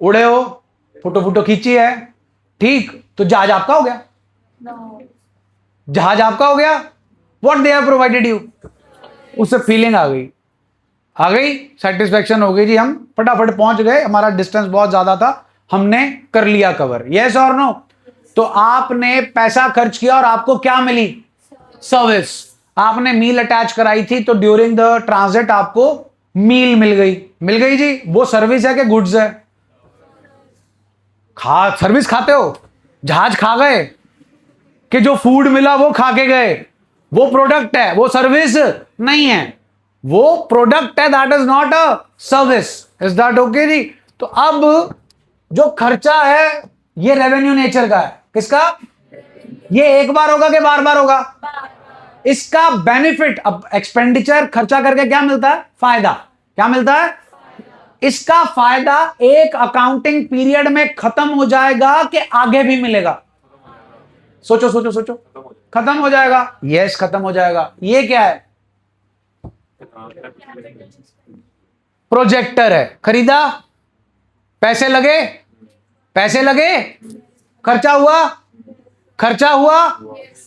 उड़े हो, फोटो फोटो खींची है, ठीक, तो जहाज आपका हो गया? जहाज आपका हो गया। What they have provided you? उससे फीलिंग आ गई, सेटिस्फैक्शन हो गई जी, हम फटाफट पहुंच गए, हमारा डिस्टेंस बहुत ज्यादा था, हमने कर लिया कवर। यस और नो? तो आपने पैसा खर्च किया और आपको क्या मिली? सर्विस। आपने मील अटैच कराई थी तो ड्यूरिंग द ट्रांजिट आपको मील मिल गई जी। वो सर्विस है कि गुड्स है? सर्विस खाते हो, जहाज खा गए कि जो फूड मिला वो खा के गए, वो प्रोडक्ट है, वो सर्विस नहीं है। वो प्रोडक्ट है, that is not a service. Is that okay जी? तो अब जो खर्चा है ये रेवेन्यू नेचर का है। किसका? ये एक बार होगा कि बार बार होगा? इसका बेनिफिट, अब एक्सपेंडिचर खर्चा करके क्या मिलता है? फायदा। क्या मिलता है? इसका फायदा एक अकाउंटिंग पीरियड में खत्म हो जाएगा कि आगे भी मिलेगा? सोचो सोचो सोचो। खत्म हो जाएगा। यस, खत्म हो जाएगा। ये क्या है? प्रोजेक्टर है। खरीदा, पैसे लगे, खर्चा हुआ,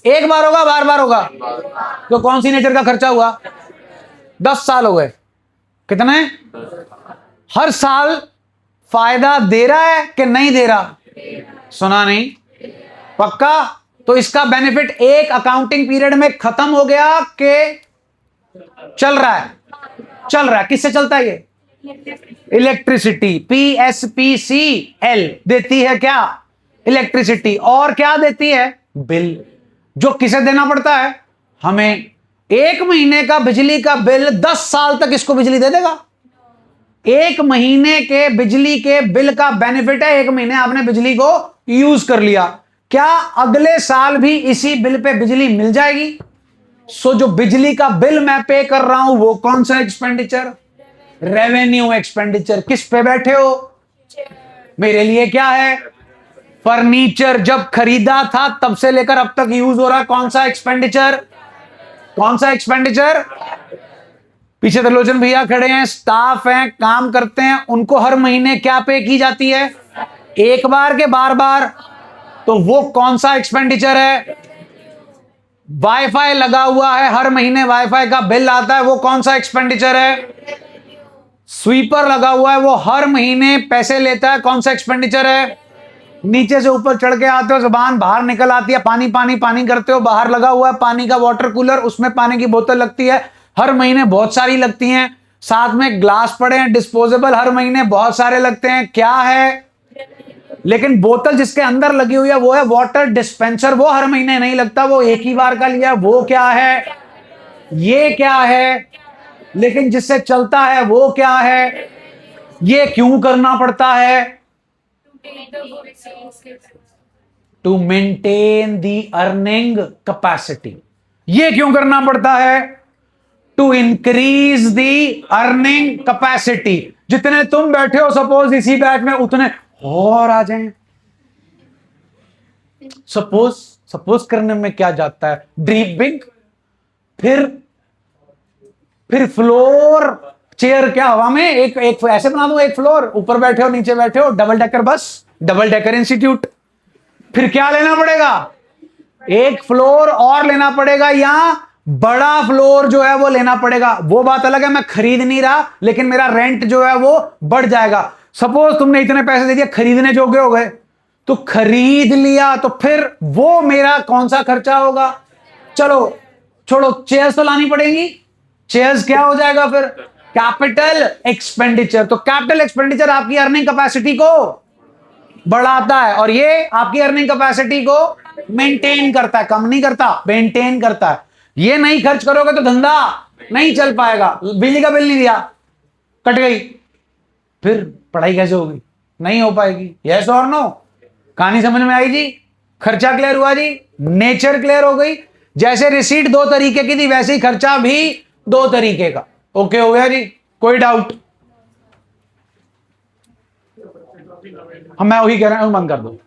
एक बार होगा बार बार होगा? तो कौन सी नेचर का खर्चा हुआ? 10 साल हो गए। कितने? हर साल फायदा दे रहा है कि नहीं दे रहा? सुना नहीं? पक्का? तो इसका बेनिफिट एक अकाउंटिंग पीरियड में खत्म हो गया कि चल रहा है? किससे चलता है ये? इलेक्ट्रिसिटी। PSPCL देती है क्या? इलेक्ट्रिसिटी। और क्या देती है? बिल। जो किसे देना पड़ता है? हमें। 1 महीने का बिजली का बिल 10 साल तक इसको बिजली दे देगा? 1 महीने के बिजली के बिल का बेनिफिट है, 1 महीने आपने बिजली को यूज कर लिया, क्या अगले साल भी इसी बिल पे बिजली मिल जाएगी? जो बिजली का बिल मैं पे कर रहा हूं वो कौन सा एक्सपेंडिचर? Revenue expenditure. किस पे बैठे हो? मेरे लिए क्या है? फर्नीचर। जब खरीदा था तब से लेकर अब तक यूज हो रहा है, कौन सा एक्सपेंडिचर? पीछे त्रिलोचन भैया खड़े हैं, स्टाफ हैं, काम करते हैं, उनको हर महीने क्या पे की जाती है? एक बार के बार बार? तो वो कौन सा एक्सपेंडिचर है? वाईफाई लगा हुआ है, हर महीने वाईफाई का बिल आता है, वो कौन सा एक्सपेंडिचर है? स्वीपर लगा हुआ है, वो हर महीने पैसे लेता है, कौन सा एक्सपेंडिचर है? नीचे से ऊपर चढ़ के आते हो, जुबान बाहर निकल आती है, पानी पानी पानी करते हो, बाहर लगा हुआ है पानी का वाटर कूलर, उसमें पानी की बोतल लगती है, हर महीने बहुत सारी लगती हैं। साथ में ग्लास पड़े हैं डिस्पोजेबल, हर महीने बहुत सारे लगते हैं। क्या है? लेकिन बोतल जिसके अंदर लगी हुई है वो है वाटर डिस्पेंसर, वो हर महीने नहीं लगता, वो एक ही बार का लिया। वो क्या है? ये क्या है? लेकिन जिससे चलता है वो क्या है? ये क्यों करना पड़ता है? To maintain the earning capacity. ये क्यों करना पड़ता है? To increase the earning capacity. जितने तुम बैठे हो सपोज इसी बैच में, उतने और आ जाएं। सपोज करने में क्या जाता है? ड्रीम बिग, फिर फ्लोर चेयर, क्या हवा में एक ऐसे बना दो, एक फ्लोर, ऊपर बैठे हो नीचे बैठे हो, double decker bus, double decker institute. फिर क्या लेना पड़ेगा, एक फ्लोर और लेना पड़ेगा, या बड़ा फ्लोर जो है वो लेना पड़ेगा। वो बात अलग है, मैं खरीद नहीं रहा, लेकिन मेरा रेंट जो है वो बढ़ जाएगा। सपोज तुमने इतने पैसे दे दिए, खरीदने जोगे हो गए, तो खरीद लिया, तो फिर वो मेरा कौन सा खर्चा होगा। चलो छोड़ो, चेयर्स तो लानी पड़ेगी। चेयर्स क्या हो जाएगा फिर, कैपिटल एक्सपेंडिचर। तो कैपिटल एक्सपेंडिचर आपकी अर्निंग कैपेसिटी को बढ़ाता है, और ये आपकी अर्निंग कैपेसिटी को मेंटेन करता है, कम नहीं करता, मेंटेन करता है। ये नहीं खर्च करोगे तो धंधा नहीं चल पाएगा। बिजली का बिल नहीं दिया, कट गई, फिर पढ़ाई कैसे होगी, नहीं हो पाएगी। यस और नो, कहानी समझ में आई जी। खर्चा क्लियर हुआ जी, नेचर क्लियर हो गई। जैसे रिसीट दो तरीके की थी, वैसे ही खर्चा भी दो तरीके का। ओके हो गया जी, कोई डाउट। मैं वही कह रहा हूं, बंद कर दो।